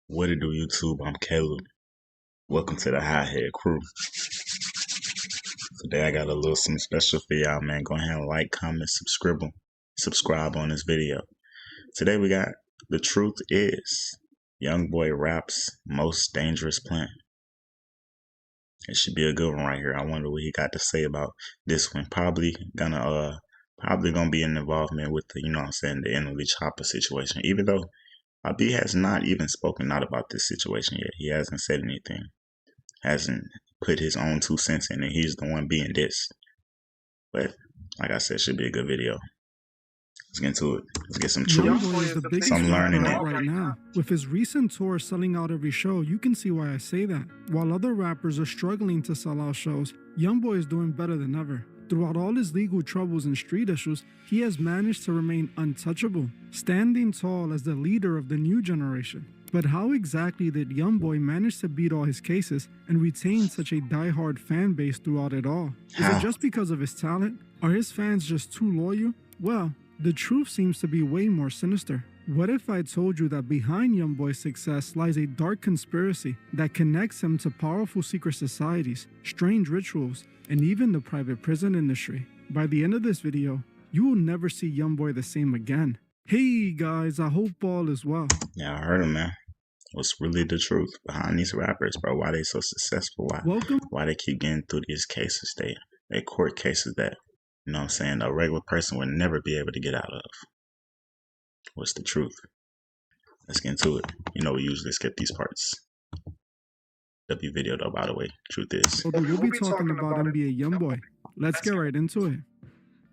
What it do, YouTube? I'm Caleb. Welcome to the Hothead Crew. Today I got a little something special for y'all, man. Go ahead and like, comment, subscribe on this video. Today we got The Truth Is Youngboy Rap's Most Dangerous Plan. It should be a good one right here. I wonder what he got to say about this one. Probably gonna be an involvement with the, the Emily Chopper situation. Even though B has not even spoken out about this situation yet. He hasn't said anything. Hasn't put his own 2 cents in it. He's the one being dissed. But like I said, should be a good video. Let's get into it. Let's get some truth. Youngboy is the biggest rapper right now. With his recent tour selling out every show, you can see why I say that. While other rappers are struggling to sell out shows, Youngboy is doing better than ever. Throughout all his legal troubles and street issues, he has managed to remain untouchable, standing tall as the leader of the new generation. But how exactly did Youngboy manage to beat all his cases and retain such a die-hard fan base throughout it all? Is it just because of his talent? Are his fans just too loyal? Well, the truth seems to be way more sinister. What if I told you that behind Youngboy's success lies a dark conspiracy that connects him to powerful secret societies, strange rituals, and even the private prison industry? By the end of this video, you will never see Youngboy the same again. Hey guys, I hope all is well. Yeah, I heard him, man. What's really the truth behind these rappers, bro? Why they so successful? Why they keep getting through these cases? They court cases that, a regular person would never be able to get out of. What's the truth? Let's get into it. We usually skip these parts. W video though, by the way. Truth is. We'll be talking about NBA Youngboy. Let's get right into it.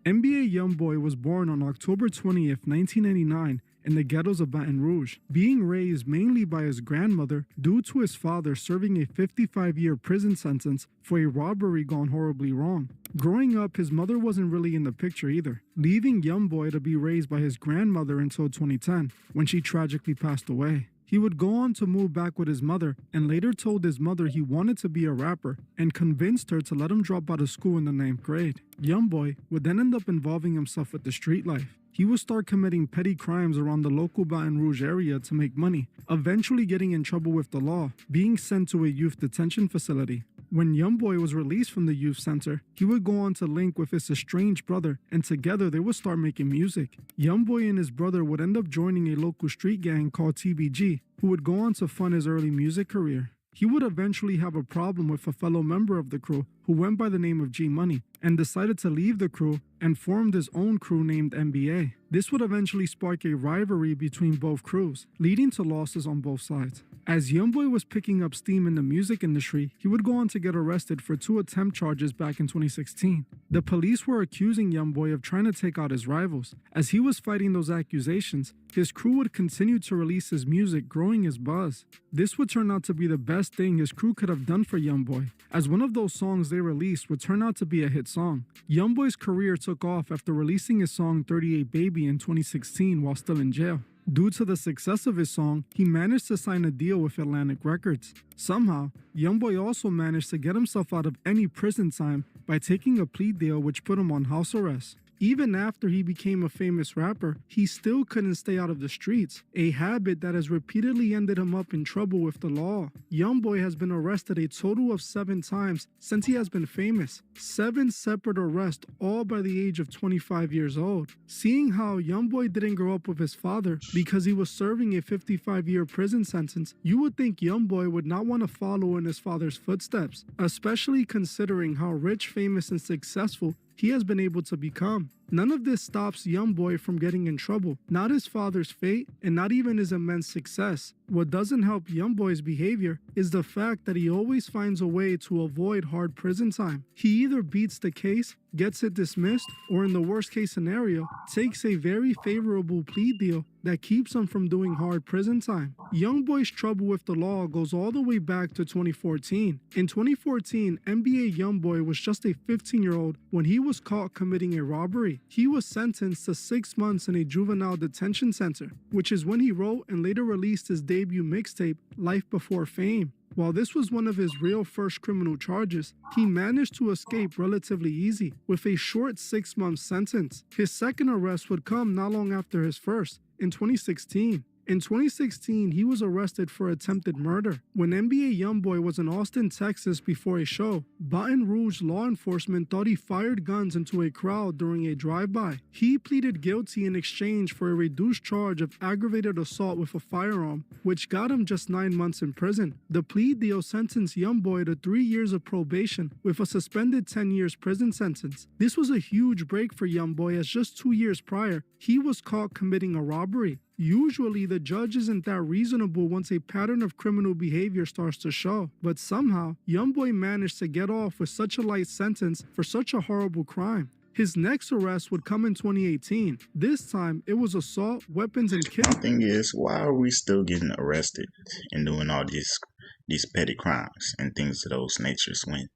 NBA Youngboy was born on October 20th, 1999 in the ghettos of Baton Rouge, being raised mainly by his grandmother due to his father serving a 55-year prison sentence for a robbery gone horribly wrong. Growing up, his mother wasn't really in the picture either, leaving Youngboy to be raised by his grandmother until 2010, when she tragically passed away. He would go on to move back with his mother and later told his mother he wanted to be a rapper and convinced her to let him drop out of school in the 9th grade. Youngboy would then end up involving himself with the street life. He would start committing petty crimes around the local Baton Rouge area to make money, eventually getting in trouble with the law, being sent to a youth detention facility. When Youngboy was released from the youth center, he would go on to link with his estranged brother, and together they would start making music. Youngboy and his brother would end up joining a local street gang called TBG, who would go on to fund his early music career. He would eventually have a problem with a fellow member of the crew who went by the name of G Money and decided to leave the crew and formed his own crew named NBA. This would eventually spark a rivalry between both crews, leading to losses on both sides. As Youngboy was picking up steam in the music industry, he would go on to get arrested for 2 attempt charges back in 2016. The police were accusing Youngboy of trying to take out his rivals. As he was fighting those accusations, his crew would continue to release his music, growing his buzz. This would turn out to be the best thing his crew could have done for Youngboy, as one of those songs they released would turn out to be a hit song. Youngboy's career took off after releasing his song 38 Baby in 2016 while still in jail. Due to the success of his song, he managed to sign a deal with Atlantic Records. Somehow, Youngboy also managed to get himself out of any prison time by taking a plea deal which put him on house arrest. Even after he became a famous rapper, he still couldn't stay out of the streets, a habit that has repeatedly ended him up in trouble with the law. Youngboy has been arrested a total of 7 times since he has been famous. 7 separate arrests, all by the age of 25 years old. Seeing how Youngboy didn't grow up with his father because he was serving a 55-year prison sentence, you would think Youngboy would not want to follow in his father's footsteps, especially considering how rich, famous, and successful he has been able to become. None of this stops Youngboy from getting in trouble, not his father's fate, and not even his immense success. What doesn't help Youngboy's behavior is the fact that he always finds a way to avoid hard prison time. He either beats the case, gets it dismissed, or in the worst case scenario, takes a very favorable plea deal that keeps him from doing hard prison time. Youngboy's trouble with the law goes all the way back to 2014. In 2014, NBA Youngboy was just a 15-year-old when he was caught committing a robbery. He was sentenced to 6 months in a juvenile detention center, which is when he wrote and later released his debut mixtape, Life Before Fame. While this was one of his real first criminal charges, he managed to escape relatively easy with a short 6-month sentence. His second arrest would come not long after his first, in 2016. In 2016, he was arrested for attempted murder. When NBA Youngboy was in Austin, Texas before a show, Baton Rouge law enforcement thought he fired guns into a crowd during a drive-by. He pleaded guilty in exchange for a reduced charge of aggravated assault with a firearm, which got him just 9 months in prison. The plea deal sentenced Youngboy to 3 years of probation with a suspended 10 years prison sentence. This was a huge break for Youngboy, as just 2 years prior, he was caught committing a robbery. Usually, the judge isn't that reasonable once a pattern of criminal behavior starts to show, but somehow, Youngboy managed to get off with such a light sentence for such a horrible crime. His next arrest would come in 2018. This time, it was assault, weapons, and My kidnapping. thing is, why are we still getting arrested and doing all these petty crimes and things of those natures when you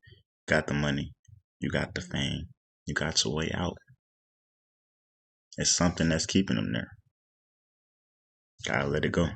got the money, you got the fame, you got your way out? It's something that's keeping them there. Gotta let it go.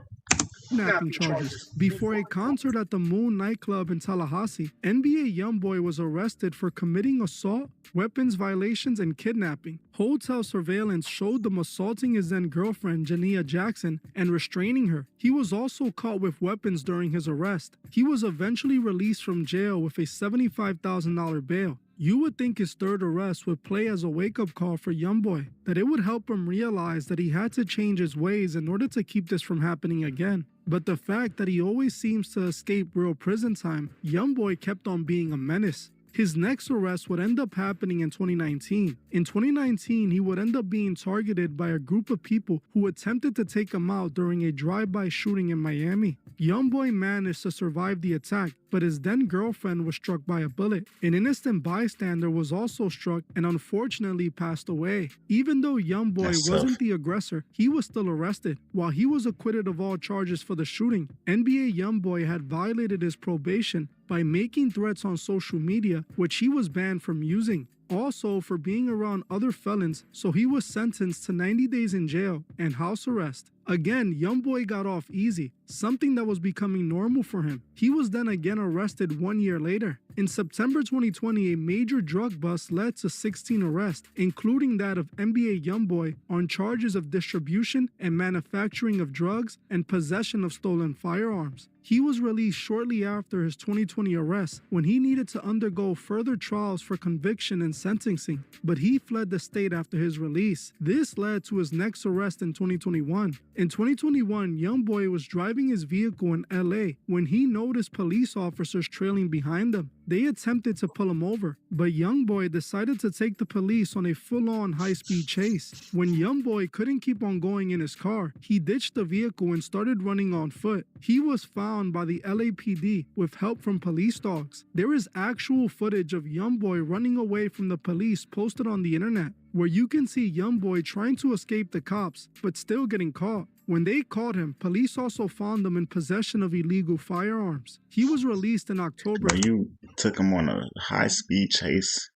Kidnapping charges. Before a concert at the Moon nightclub in Tallahassee, NBA Youngboy was arrested for committing assault, weapons violations, and kidnapping. Hotel surveillance showed them assaulting his then girlfriend, Jania Jackson, and restraining her. He was also caught with weapons during his arrest. He was eventually released from jail with a $75,000 bail. You would think his third arrest would play as a wake-up call for Youngboy, that it would help him realize that he had to change his ways in order to keep this from happening again. But the fact that he always seems to escape real prison time, Youngboy kept on being a menace. His next arrest would end up happening in 2019. In 2019, he would end up being targeted by a group of people who attempted to take him out during a drive-by shooting in Miami. Youngboy managed to survive the attack, but his then girlfriend was struck by a bullet. An innocent bystander was also struck and unfortunately passed away. Even though Youngboy wasn't the aggressor, he was still arrested. While he was acquitted of all charges for the shooting, NBA Youngboy had violated his probation by making threats on social media, which he was banned from using. Also for being around other felons, so he was sentenced to 90 days in jail and house arrest. Again, Youngboy got off easy, something that was becoming normal for him. He was then again arrested 1 year later. In September 2020, a major drug bust led to 16 arrests, including that of NBA Youngboy on charges of distribution and manufacturing of drugs and possession of stolen firearms. He was released shortly after his 2020 arrest when he needed to undergo further trials for conviction and sentencing, but he fled the state after his release. This led to his next arrest in 2021. In 2021, Youngboy was driving his vehicle in LA when he noticed police officers trailing behind him. They attempted to pull him over, but Youngboy decided to take the police on a full-on high-speed chase. When Youngboy couldn't keep on going in his car, he ditched the vehicle and started running on foot. He was found by the LAPD with help from police dogs. There is actual footage of Youngboy running away from the police posted on the internet, where you can see Youngboy trying to escape the cops, but still getting caught. When they caught him, police also found him in possession of illegal firearms. He was released in October. But you took him on a high-speed chase.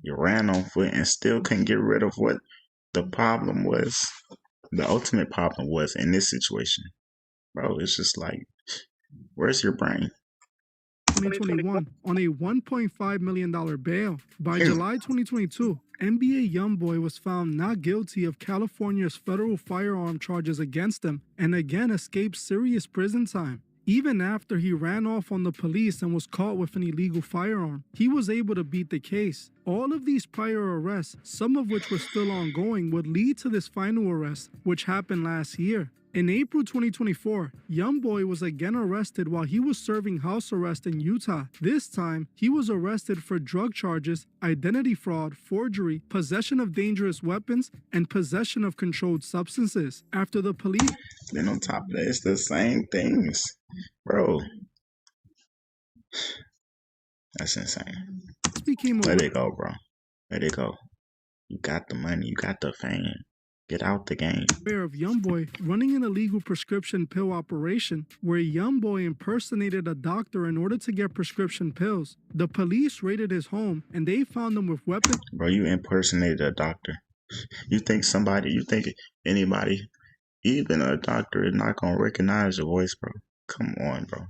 You ran on foot and still couldn't get rid of what the problem was. The ultimate problem was in this situation. Bro, it's just like, where's your brain? 2021 on a $1.5 million bail. By July 2022, NBA Youngboy was found not guilty of California's federal firearm charges against him and again escaped serious prison time. Even after he ran off on the police and was caught with an illegal firearm, he was able to beat the case. All of these prior arrests, some of which were still ongoing, would lead to this final arrest, which happened last year. In April 2024, Youngboy was again arrested while he was serving house arrest in Utah. This time, he was arrested for drug charges, identity fraud, forgery, possession of dangerous weapons, and possession of controlled substances. After the police... Then on top of that, it's the same things. Bro. That's insane. Let it go, bro. Let it go. You got the money. You got the fame. Get out the game. Aware of Youngboy running an illegal prescription pill operation where Youngboy impersonated a doctor in order to get prescription pills. The police raided his home and they found him with weapons. Bro, you impersonated a doctor. You think anybody, even a doctor, is not going to recognize your voice, bro? Come on, bro.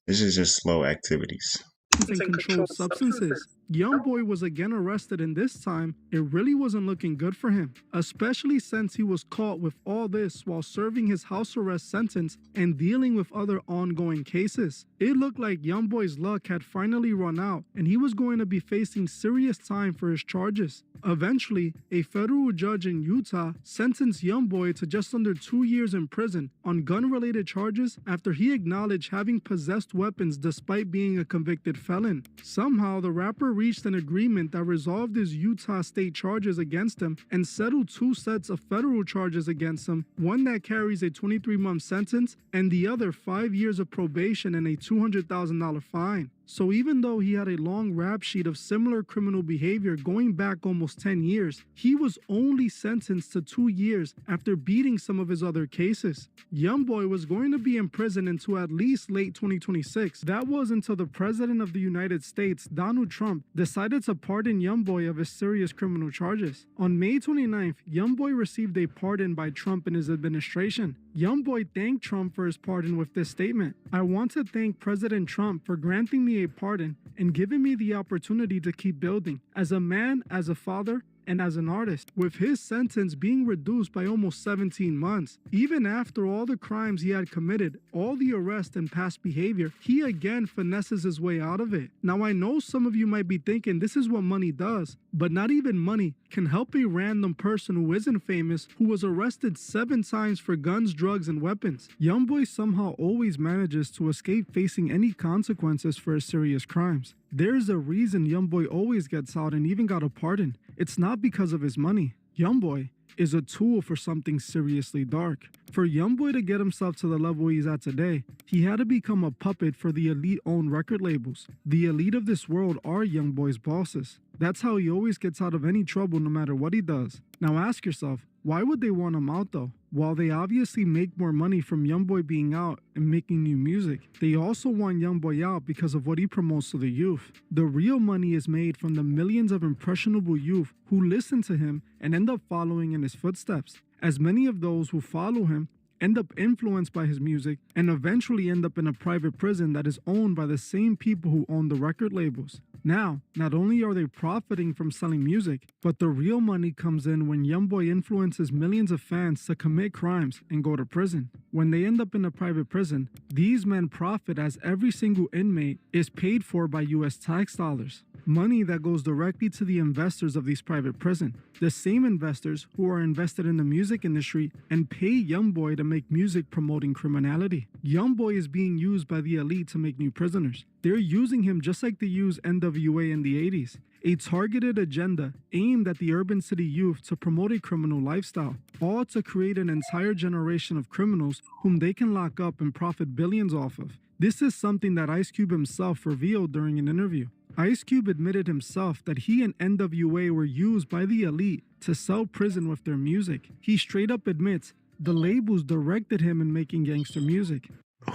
This is just slow activities. and controlled substances. Youngboy was again arrested, and this time, it really wasn't looking good for him, especially since he was caught with all this while serving his house arrest sentence and dealing with other ongoing cases. It looked like Youngboy's luck had finally run out, and he was going to be facing serious time for his charges. Eventually, a federal judge in Utah sentenced Youngboy to just under 2 years in prison on gun-related charges after he acknowledged having possessed weapons despite being a convicted felon. Somehow, the rapper reached an agreement that resolved his Utah state charges against him and settled 2 sets of federal charges against him, one that carries a 23-month sentence and the other 5 years of probation and a $200,000 fine. So even though he had a long rap sheet of similar criminal behavior going back almost 10 years, he was only sentenced to 2 years after beating some of his other cases. Youngboy was going to be in prison until at least late 2026. That was until the President of the United States, Donald Trump, decided to pardon Youngboy of his serious criminal charges. On May 29th, Youngboy received a pardon by Trump and his administration. Youngboy thanked Trump for his pardon with this statement: "I want to thank President Trump for granting me a pardon and giving me the opportunity to keep building as a man, as a father, and as an artist." With his sentence being reduced by almost 17 months, even after all the crimes he had committed, all the arrest and past behavior, he again finesses his way out of it. Now I know some of you might be thinking this is what money does, but not even money can help a random person who isn't famous, who was arrested 7 times for guns, drugs, and weapons. Youngboy somehow always manages to escape facing any consequences for his serious crimes. There's a reason Youngboy always gets out and even got a pardon. It's not because of his money. Youngboy is a tool for something seriously dark. For Youngboy to get himself to the level he's at today, he had to become a puppet for the elite-owned record labels. The elite of this world are Youngboy's bosses. That's how he always gets out of any trouble no matter what he does. Now ask yourself, why would they want him out though? While they obviously make more money from Youngboy being out and making new music, they also want Youngboy out because of what he promotes to the youth. The real money is made from the millions of impressionable youth who listen to him and end up following in his footsteps. As many of those who follow him end up influenced by his music and eventually end up in a private prison that is owned by the same people who own the record labels. Now, not only are they profiting from selling music, but the real money comes in when Youngboy influences millions of fans to commit crimes and go to prison. When they end up in a private prison, these men profit as every single inmate is paid for by US tax dollars. Money that goes directly to the investors of these private prisons. The same investors who are invested in the music industry and pay Youngboy to make music promoting criminality. Youngboy is being used by the elite to make new prisoners. They're using him just like they used NWA in the 80s. A targeted agenda aimed at the urban city youth to promote a criminal lifestyle, all to create an entire generation of criminals whom they can lock up and profit billions off of. This is something that Ice Cube himself revealed during an interview. Ice Cube admitted himself that he and NWA were used by the elite to sell prison with their music. He straight up admits the labels directed him in making gangster music.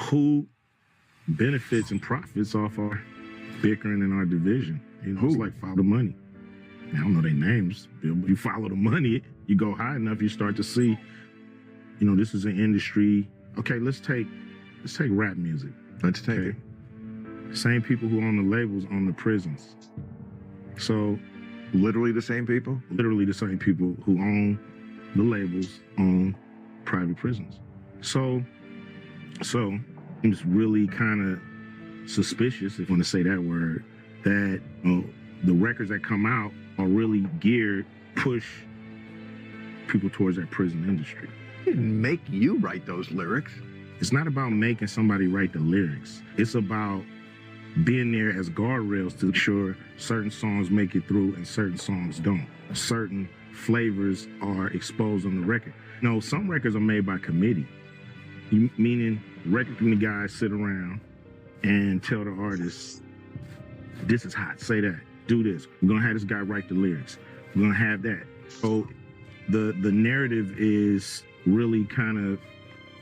Who benefits and profits off our bickering in our division? You know, it's like follow the money. I don't know their names, but you follow the money, you go high enough, you start to see, you know, this is an industry. Okay, let's take rap music. Let's take it. Same people who own the labels own the prisons. So Literally the same people? literally the same people who own the labels own private prisons. So it's really kind of suspicious, if you want to say that word, that the records that come out are really geared, push people towards that prison industry. It didn't make you write those lyrics. It's not about making somebody write the lyrics. It's about being there as guardrails to ensure certain songs make it through and certain songs don't. Certain flavors are exposed on the record. No, some records are made by committee, meaning the record committee guys sit around and tell the artists, this is hot, say that, do this. We're gonna have this guy write the lyrics. We're gonna have that. So the narrative is really kind of,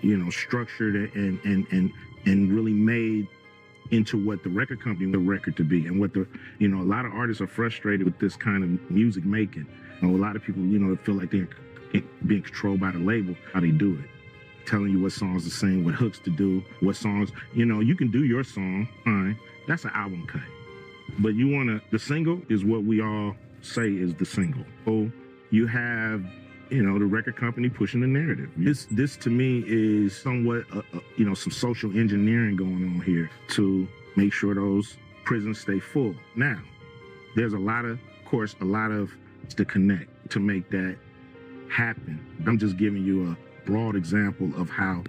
you know, structured and really made into what the record company the record to be, and what the, you know, a lot of artists are frustrated with this kind of music making. You know, a lot of people, you know, feel like they're being controlled by the label, how they do it, telling you what songs to sing, what hooks to do, what songs, you know, you can do your song, fine, that's an album cut. But the single is what we all say is the single. So you have, the record company pushing the narrative. This to me is somewhat, some social engineering going on here to make sure those prisons stay full. Now, there's a lot of to connect to make that happen. I'm just giving you a broad example of how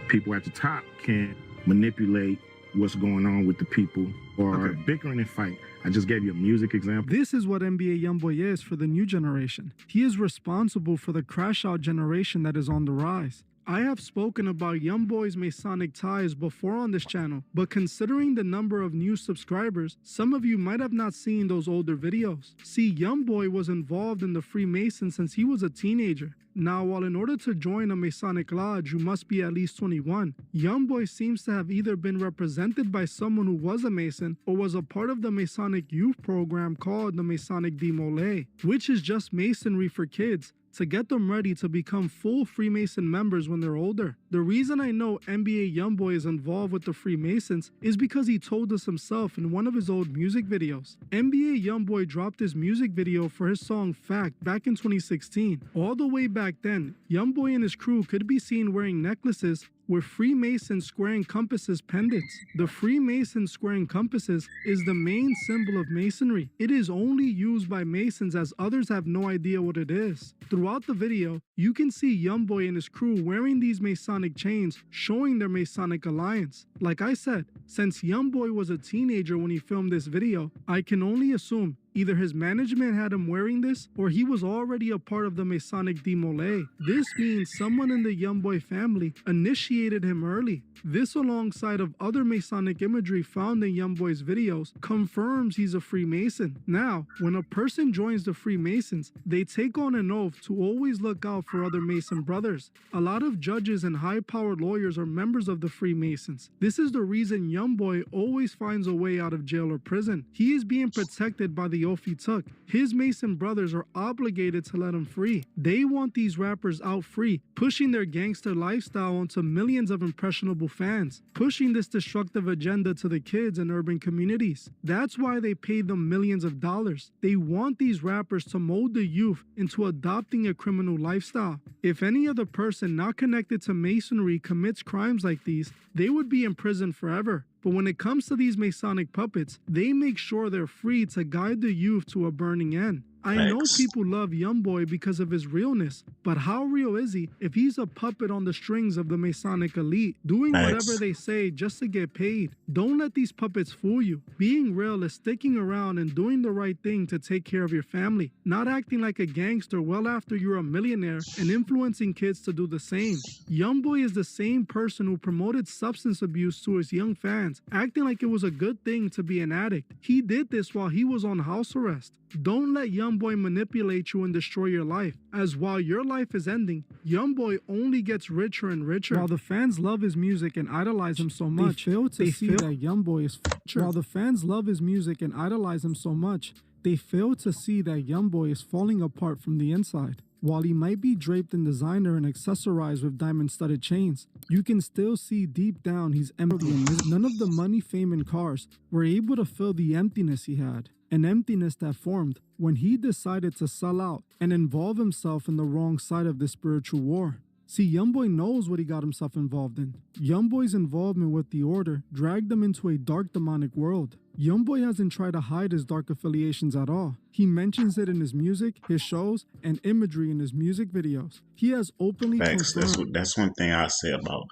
people at the top can manipulate what's going on with the people or bickering and fight. I just gave you a music example. This is what NBA Youngboy is for the new generation. He is responsible for the crash out generation that is on the rise. I have spoken about Youngboy's Masonic ties before on this channel, but considering the number of new subscribers, some of you might have not seen those older videos. See, Youngboy was involved in the Freemasons since he was a teenager. Now, while in order to join a Masonic lodge, you must be at least 21, Youngboy seems to have either been represented by someone who was a Mason or was a part of the Masonic youth program called the Masonic Demolay, which is just Masonry for kids, to get them ready to become full Freemason members when they're older. The reason I know NBA Youngboy is involved with the Freemasons is because he told us himself in one of his old music videos. NBA Youngboy dropped his music video for his song Fact back in 2016. All the way back then, Youngboy and his crew could be seen wearing necklaces with Freemason squaring compasses pendants. The Freemason squaring compasses is the main symbol of Masonry. It is only used by Masons as others have no idea what it is. Throughout the video, you can see Youngboy and his crew wearing these Masonic chains, showing their Masonic alliance. Like I said, since Youngboy was a teenager when he filmed this video, I can only assume either his management had him wearing this or he was already a part of the Masonic Demolay. This means someone in the Youngboy family initiated him early. This, alongside of other Masonic imagery found in Youngboy's videos, confirms he's a Freemason. Now, when a person joins the Freemasons, they take on an oath to always look out for other Mason brothers. A lot of judges and high-powered lawyers are members of the Freemasons. This is the reason Youngboy always finds a way out of jail or prison. He is being protected by the oath he took. His Mason brothers are obligated to let him free. They want these rappers out free, pushing their gangster lifestyle onto millions of impressionable fans, pushing this destructive agenda to the kids in urban communities. That's why they pay them millions of dollars. They want these rappers to mold the youth into adopting a criminal lifestyle. If any other person not connected to Masonry commits crimes like these, they would be in prison forever. But when it comes to these Masonic puppets, they make sure they're free to guide the youth to a burning end. I know people love Youngboy because of his realness, but how real is he if he's a puppet on the strings of the Masonic elite, doing whatever they say just to get paid? Don't let these puppets fool you. Being real is sticking around and doing the right thing to take care of your family, not acting like a gangster well after you're a millionaire and influencing kids to do the same. Youngboy is the same person who promoted substance abuse to his young fans, acting like it was a good thing to be an addict. He did this while he was on house arrest. Don't let Youngboy manipulate you and destroy your life, as while your life is ending, Youngboy only gets richer and richer. While the fans love his music and idolize him so much, they fail to see that Youngboy is future. While the fans love his music and idolize him so much, they fail to see that Youngboy is falling apart from the inside. While he might be draped in designer and accessorized with diamond-studded chains, you can still see deep down he's empty, and none of the money, fame, and cars were able to fill the emptiness he had. An emptiness that formed when he decided to sell out and involve himself in the wrong side of the spiritual war. See, Youngboy knows what he got himself involved in. Youngboy's involvement with the Order dragged him into a dark demonic world. Youngboy hasn't tried to hide his dark affiliations at all. He mentions it in his music, his shows, and imagery in his music videos. He has openly confirmed. That's one thing I say about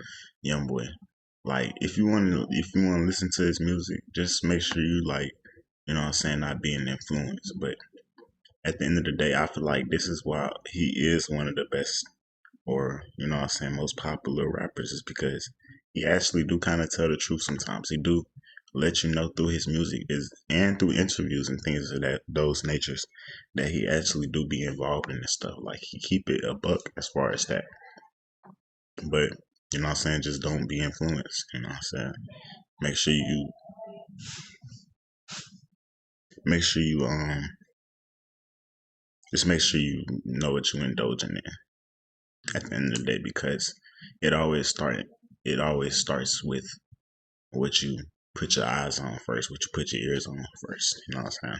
Youngboy. Like, if you want to listen to his music, just make sure you not being influenced. But at the end of the day, I feel like this is why he is one of the best, or most popular rappers, is because he actually do kind of tell the truth sometimes. He do let you know through his music and through interviews and things of those natures that he actually do be involved in this stuff. Like, he keep it a buck as far as that. But just don't be influenced. Make sure you just make sure you know what you're indulging in at the end of the day, because it always starts with what you put your eyes on first, what you put your ears on first. You know what I'm saying?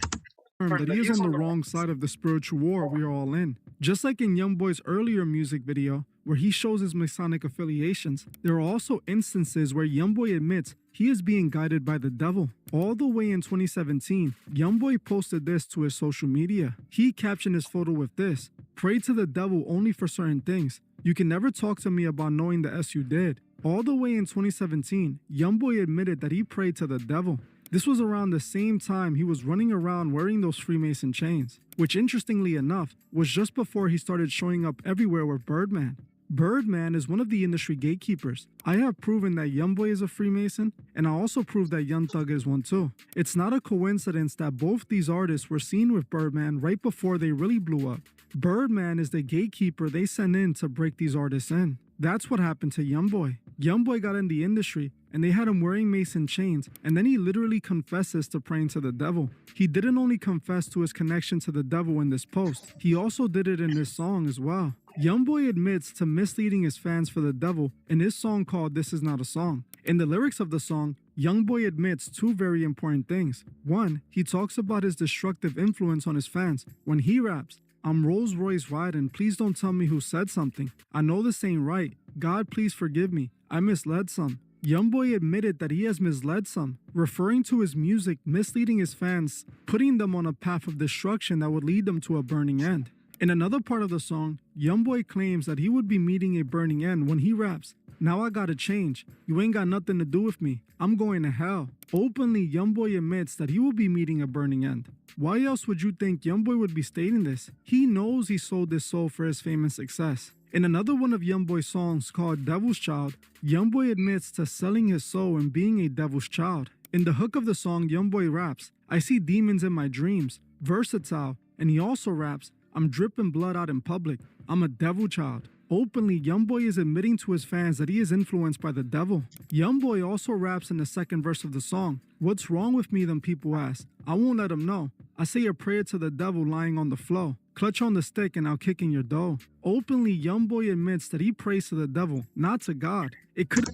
That he is on the wrong side of the spiritual war we are all in. Just like in Youngboy's earlier music video, where he shows his Masonic affiliations, there are also instances where Youngboy admits he is being guided by the devil. All the way in 2017, Youngboy posted this to his social media. He captioned his photo with this: "Pray to the devil only for certain things. You can never talk to me about knowing the S you did." All the way in 2017, Youngboy admitted that he prayed to the devil. This was around the same time he was running around wearing those Freemason chains, which interestingly enough was just before he started showing up everywhere with Birdman. Birdman is one of the industry gatekeepers. I have proven that Youngboy is a Freemason, and I also proved that Young Thug is one too. It's not a coincidence that both these artists were seen with Birdman right before they really blew up. Birdman is the gatekeeper they sent in to break these artists in. That's what happened to Youngboy. Youngboy got in the industry and they had him wearing Mason chains, and then he literally confesses to praying to the devil. He didn't only confess to his connection to the devil in this post, he also did it in this song as well. Youngboy admits to misleading his fans for the devil in his song called This Is Not a Song. In the lyrics of the song, Youngboy admits two very important things. One, he talks about his destructive influence on his fans. When he raps, "I'm Rolls Royce riding, please don't tell me who said something. I know this ain't right. God, please forgive me. I misled some." Youngboy admitted that he has misled some, referring to his music misleading his fans, putting them on a path of destruction that would lead them to a burning end. In another part of the song, Youngboy claims that he would be meeting a burning end when he raps, "Now I gotta change. You ain't got nothing to do with me. I'm going to hell." Openly, Youngboy admits that he will be meeting a burning end. Why else would you think Youngboy would be stating this? He knows he sold his soul for his fame and success. In another one of Youngboy's songs called Devil's Child, Youngboy admits to selling his soul and being a devil's child. In the hook of the song, Youngboy raps, "I see demons in my dreams," versatile, and he also raps, "I'm dripping blood out in public. I'm a devil child." Openly, Youngboy is admitting to his fans that he is influenced by the devil. Youngboy also raps in the second verse of the song, "What's wrong with me, them people ask. I won't let them know. I say a prayer to the devil lying on the floor. Clutch on the stick and I'll kick in your dough." Openly, Youngboy admits that he prays to the devil, not to God. It could...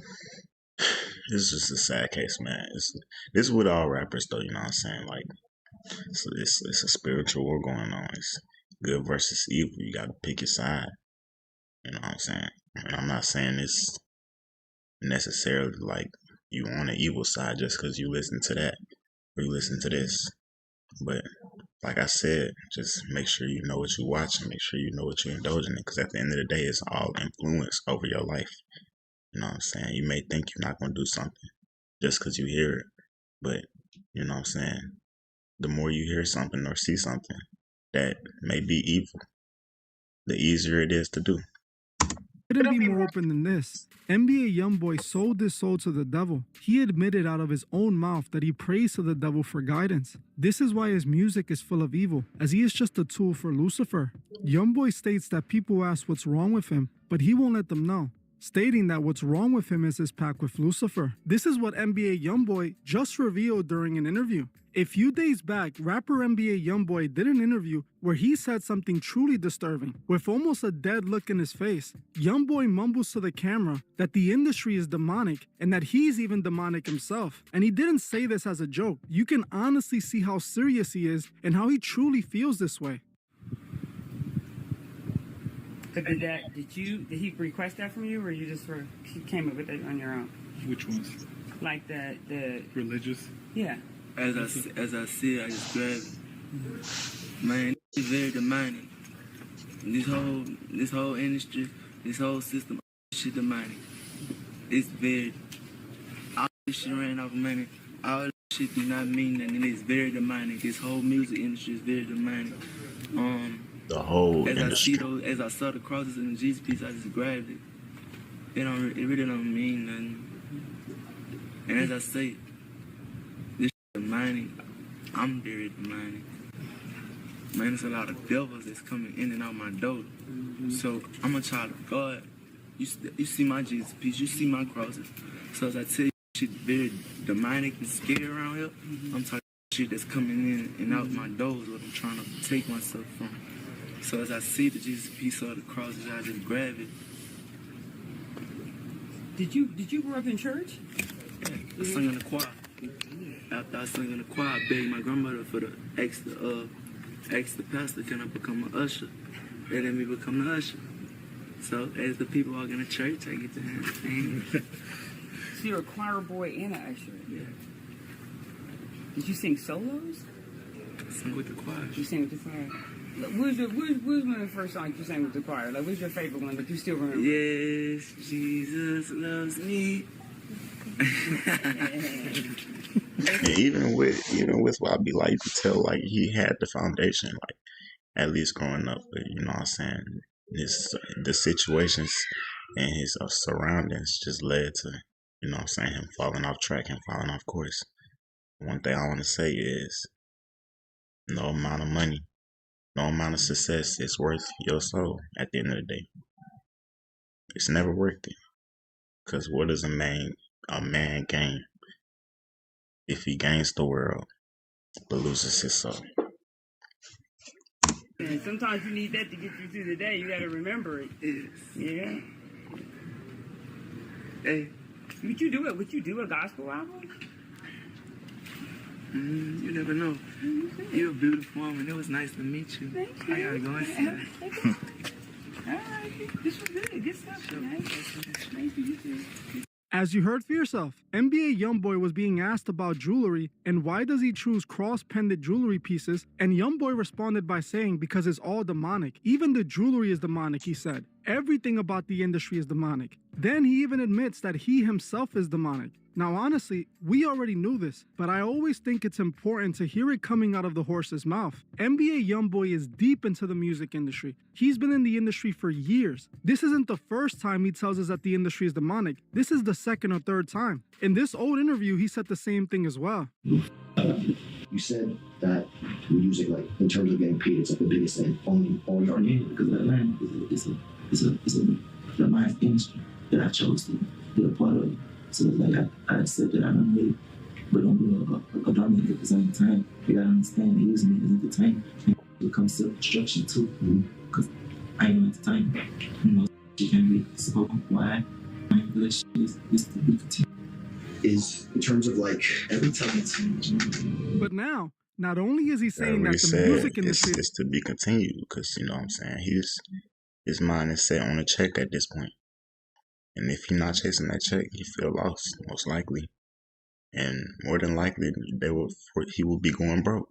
It's just a sad case, man. This is with all rappers, though, you know what I'm saying? Like, it's a spiritual war going on. It's good versus evil. You got to pick your side. You know what I'm saying? And I'm not saying it's necessarily like you on the evil side just because you listen to that or you listen to this. But like I said, just make sure you know what you're watching. Make sure you know what you're indulging in, because at the end of the day, it's all influence over your life. You know what I'm saying? You may think you're not going to do something just because you hear it. But, you know what I'm saying? The more you hear something or see something that may be evil, the easier it is to do. Couldn't be more open than this. NBA Youngboy sold his soul to the devil. He admitted out of his own mouth that he prays to the devil for guidance. This is why his music is full of evil, as he is just a tool for Lucifer. Youngboy states that people ask what's wrong with him, but he won't let them know, stating that what's wrong with him is his pact with Lucifer. This is what NBA Youngboy just revealed during an interview. A few days back, rapper NBA Youngboy did an interview where he said something truly disturbing. With almost a dead look in his face, Youngboy mumbles to the camera that the industry is demonic and that he's even demonic himself. And he didn't say this as a joke. You can honestly see how serious he is and how he truly feels this way. Did he request that from you, or you just came up with it on your own? Which ones? Like the Religious? yeah. As I see it, I just grab it. Man, it's very demanding. This whole industry, this whole system, shit demanding. It's very, all this shit ran off of money. All this shit do not mean nothing. It's very demanding. This whole music industry is very demanding. The whole industry. As I saw the crosses in the Jesus piece, I just grabbed it. It really don't mean nothing. And as I say, this demanding, I'm very demanding. Man, there's a lot of devils that's coming in and out my door. So I'm a child of God. You see my Jesus piece, you see my crosses. So as I tell you, shit very demonic and scary around here, I'm talking shit that's coming in and out my doors, what I'm trying to take myself from. So as I see the Jesus piece or the crosses, I just grab it. Did you grow up in church? Yeah, I sing in the choir. After I sung in the choir, I begged my grandmother for the ask the pastor, can I become an usher? They let me become the usher. So as the people walk in the church, I get to sing. So you're a choir boy and an usher. Yeah. Did you sing solos? I sing with the choir. You sang with the choir. Look, where's one of the first songs you sang with the choir? Like, what's your favorite one? Like, you still remember? Yes, Jesus loves me. And even with what I be like, you could tell like he had the foundation, like at least growing up. But you know what I'm saying? The situations and his surroundings just led to, you know what I'm saying, him falling off track and falling off course. One thing I want to say is no amount of money, no amount of success is worth your soul at the end of the day. It's never worth it. Because what does a man gain if he gains the world but loses his soul? And sometimes you need that to get you through the day. You got to remember it. Yes. Yeah. Hey. Would you do it? Would you do a gospel album? You never know. You're a beautiful woman. It was nice to meet you. Thank you. I gotta go and see that. All right. This was good. Good stuff. Nice to meet you. As you heard for yourself, NBA Youngboy was being asked about jewelry and why does he choose cross-pendant jewelry pieces, and Youngboy responded by saying because it's all demonic. Even the jewelry is demonic, he said. Everything about the industry is demonic. Then he even admits that he himself is demonic. Now honestly, we already knew this, but I always think it's important to hear it coming out of the horse's mouth. NBA Youngboy is deep into the music industry. He's been in the industry for years. This isn't the first time he tells us that the industry is demonic. This is the second or third time. In this old interview, he said the same thing as well. You said that music, like in terms of getting paid, it's like the biggest thing. Only your name. Because Atlanta is a demonic industry that I chose to be a part of. So it's like I accept that I don't really, but don't be a dominant at the same time. You gotta understand they use me as entertainment. And it becomes self-destruction too. Because I ain't no entertainment. You know, you can't be spoken why. I ain't good shit is to be continued. Is in terms of like every time it's. But now, not only is he saying Like that the said, music industry it's to be continued because you know what I'm saying. His mind is set on a check at this point. And if he's not chasing that check, he feel lost, most likely. And more than likely, he will be going broke.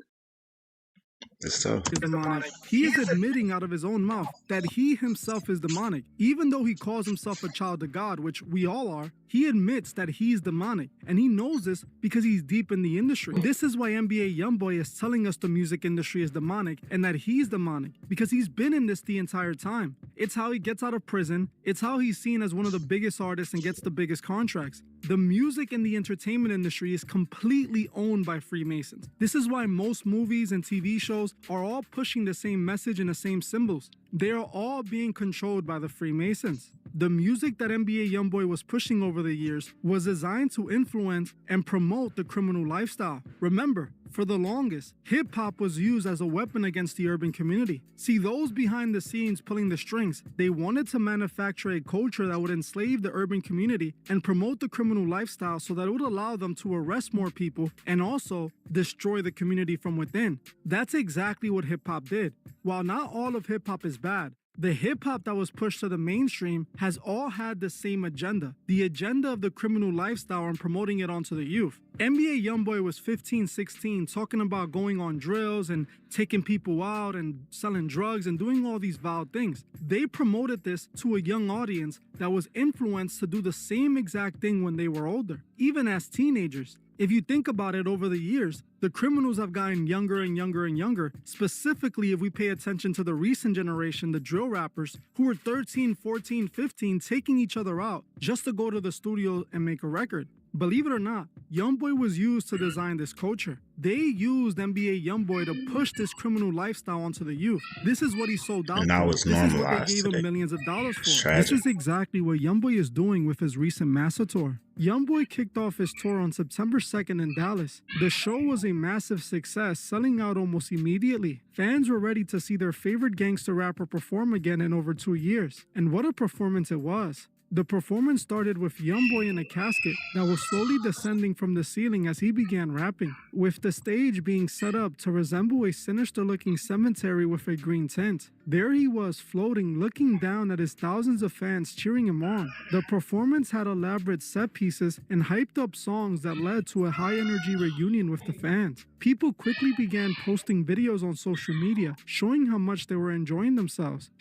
It's tough. is demonic. He is admitting out of his own mouth that he himself is demonic. Even though he calls himself a child of God, which we all are, he admits that he's demonic. And he knows this because he's deep in the industry. This is why NBA Youngboy is telling us the music industry is demonic and that he's demonic, because he's been in this the entire time. It's how he gets out of prison. It's how he's seen as one of the biggest artists and gets the biggest contracts. The music and the entertainment industry is completely owned by Freemasons. This is why most movies and TV shows are all pushing the same message and the same symbols. They are all being controlled by the Freemasons. The music that NBA Youngboy was pushing over the years was designed to influence and promote the criminal lifestyle. Remember, for the longest, hip-hop was used as a weapon against the urban community. See, those behind the scenes pulling the strings, they wanted to manufacture a culture that would enslave the urban community and promote the criminal lifestyle so that it would allow them to arrest more people and also destroy the community from within. That's exactly what hip-hop did. While not all of hip-hop is bad, the hip-hop that was pushed to the mainstream has all had the same agenda, the agenda of the criminal lifestyle and promoting it onto the youth. NBA Youngboy was 15, 16, talking about going on drills and taking people out and selling drugs and doing all these vile things. They promoted this to a young audience that was influenced to do the same exact thing when they were older, even as teenagers. If you think about it, over the years, the criminals have gotten younger and younger and younger, specifically if we pay attention to the recent generation, the drill rappers, who were 13, 14, 15, taking each other out just to go to the studio and make a record. Believe it or not, Youngboy was used to design this culture. They used NBA Youngboy to push this criminal lifestyle onto the youth. This is what he sold out And now for. it's This is what they normalized gave him today. millions of dollars for. It's This tragic. is exactly what Youngboy is doing with his recent Massa tour. Youngboy kicked off his tour on September 2nd in Dallas. The show was a massive success, selling out almost immediately. Fans were ready to see their favorite gangster rapper perform again in over 2 years. And what a performance it was. The performance started with Youngboy in a casket that was slowly descending from the ceiling as he began rapping, with the stage being set up to resemble a sinister-looking cemetery with a green tint. There he was floating, looking down at his thousands of fans cheering him on. The performance had elaborate set pieces and hyped up songs that led to a high-energy reunion with the fans. People quickly began posting videos on social media, showing how much they were enjoying themselves,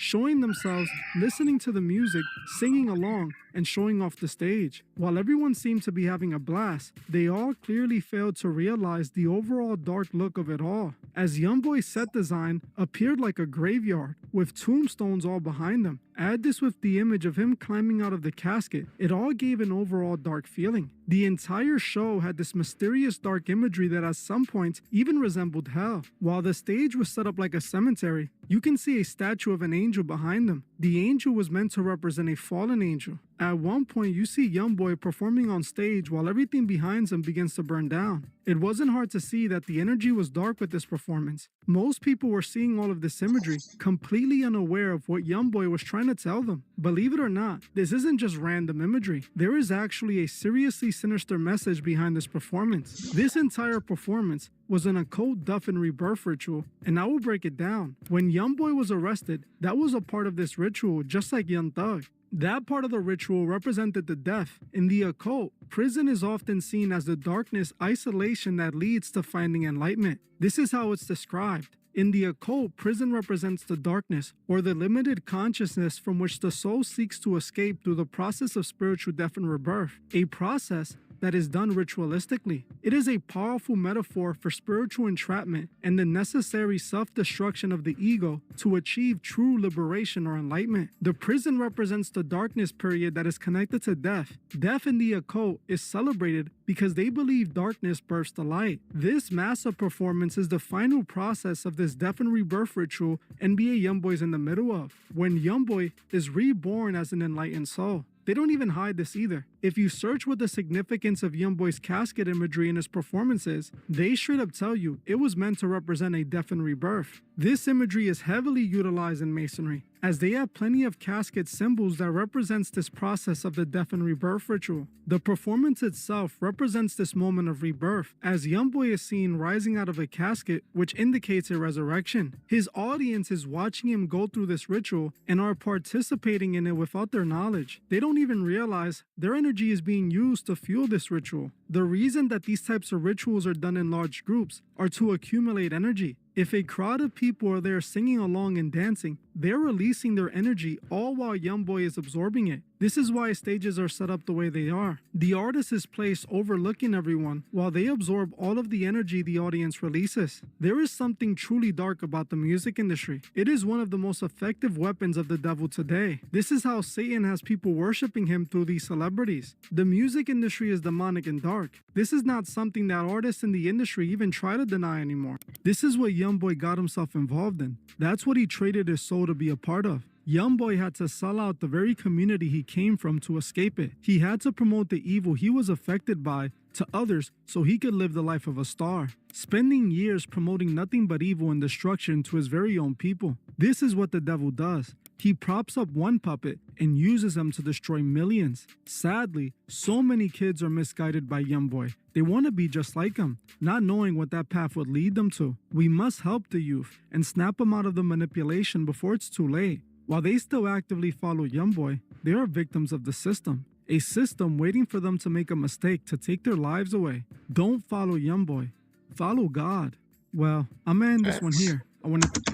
listening to the music, singing along, and showing off the stage. While everyone seemed to be having a blast, they all clearly failed to realize the overall dark look of it all, as Youngboy's set design appeared like a graveyard, with tombstones all behind them. Add this with the image of him climbing out of the casket, it all gave an overall dark feeling. The entire show had this mysterious dark imagery that at some points even resembled hell. While the stage was set up like a cemetery, you can see a statue of an angel behind them. The angel was meant to represent a fallen angel. At one point, you see Youngboy performing on stage while everything behind him begins to burn down. It wasn't hard to see that the energy was dark with this performance. Most people were seeing all of this imagery, completely unaware of what Youngboy was trying to tell them. Believe it or not, this isn't just random imagery. There is actually a seriously sinister message behind this performance. This entire performance was an occult death and rebirth ritual, and I will break it down. When Youngboy was arrested, that was a part of this ritual, just like Young Thug. That part of the ritual represented the death. In the occult, prison is often seen as the darkness, isolation that leads to finding enlightenment. This is how it's described. In the occult, prison represents the darkness, or the limited consciousness from which the soul seeks to escape through the process of spiritual death and rebirth, a process that is done ritualistically. It is a powerful metaphor for spiritual entrapment and the necessary self-destruction of the ego to achieve true liberation or enlightenment. The prison represents the darkness period that is connected to death. Death in the occult is celebrated because they believe darkness births the light. This massive performance is the final process of this death and rebirth ritual NBA Youngboy is in the middle of, when Youngboy is reborn as an enlightened soul. They don't even hide this either. If you search what the significance of Youngboy's casket imagery in his performance is, they straight up tell you it was meant to represent a death and rebirth. This imagery is heavily utilized in Masonry, as they have plenty of casket symbols that represents this process of the death and rebirth ritual. The performance itself represents this moment of rebirth, as Youngboy is seen rising out of a casket, which indicates a resurrection. His audience is watching him go through this ritual and are participating in it without their knowledge. They don't even realize their energy is being used to fuel this ritual. The reason that these types of rituals are done in large groups are to accumulate energy. If a crowd of people are there singing along and dancing, they're releasing their energy all while Youngboy is absorbing it. This is why stages are set up the way they are. The artist is placed overlooking everyone while they absorb all of the energy the audience releases. There is something truly dark about the music industry. It is one of the most effective weapons of the devil today. This is how Satan has people worshiping him through these celebrities. The music industry is demonic and dark. This is not something that artists in the industry even try to deny anymore. This is what Youngboy got himself involved in. That's what he traded his soul to be a part of. Youngboy had to sell out the very community he came from to escape it. He had to promote the evil he was affected by to others so he could live the life of a star, spending years promoting nothing but evil and destruction to his very own people. This is what the devil does. He props up one puppet and uses them to destroy millions. Sadly, so many kids are misguided by Youngboy. They want to be just like him, not knowing what that path would lead them to. We must help the youth and snap them out of the manipulation before it's too late. While they still actively follow Youngboy, they are victims of the system. A system waiting for them to make a mistake to take their lives away. Don't follow Youngboy. Follow God. Well, I'm gonna end this one here.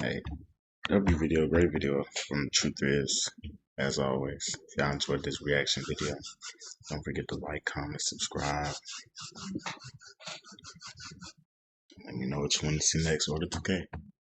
Hey, W video, great video from Truth Is. As always, if y'all enjoyed this reaction video, don't forget to like, comment, subscribe. Let me know which one to see next. Order 2K.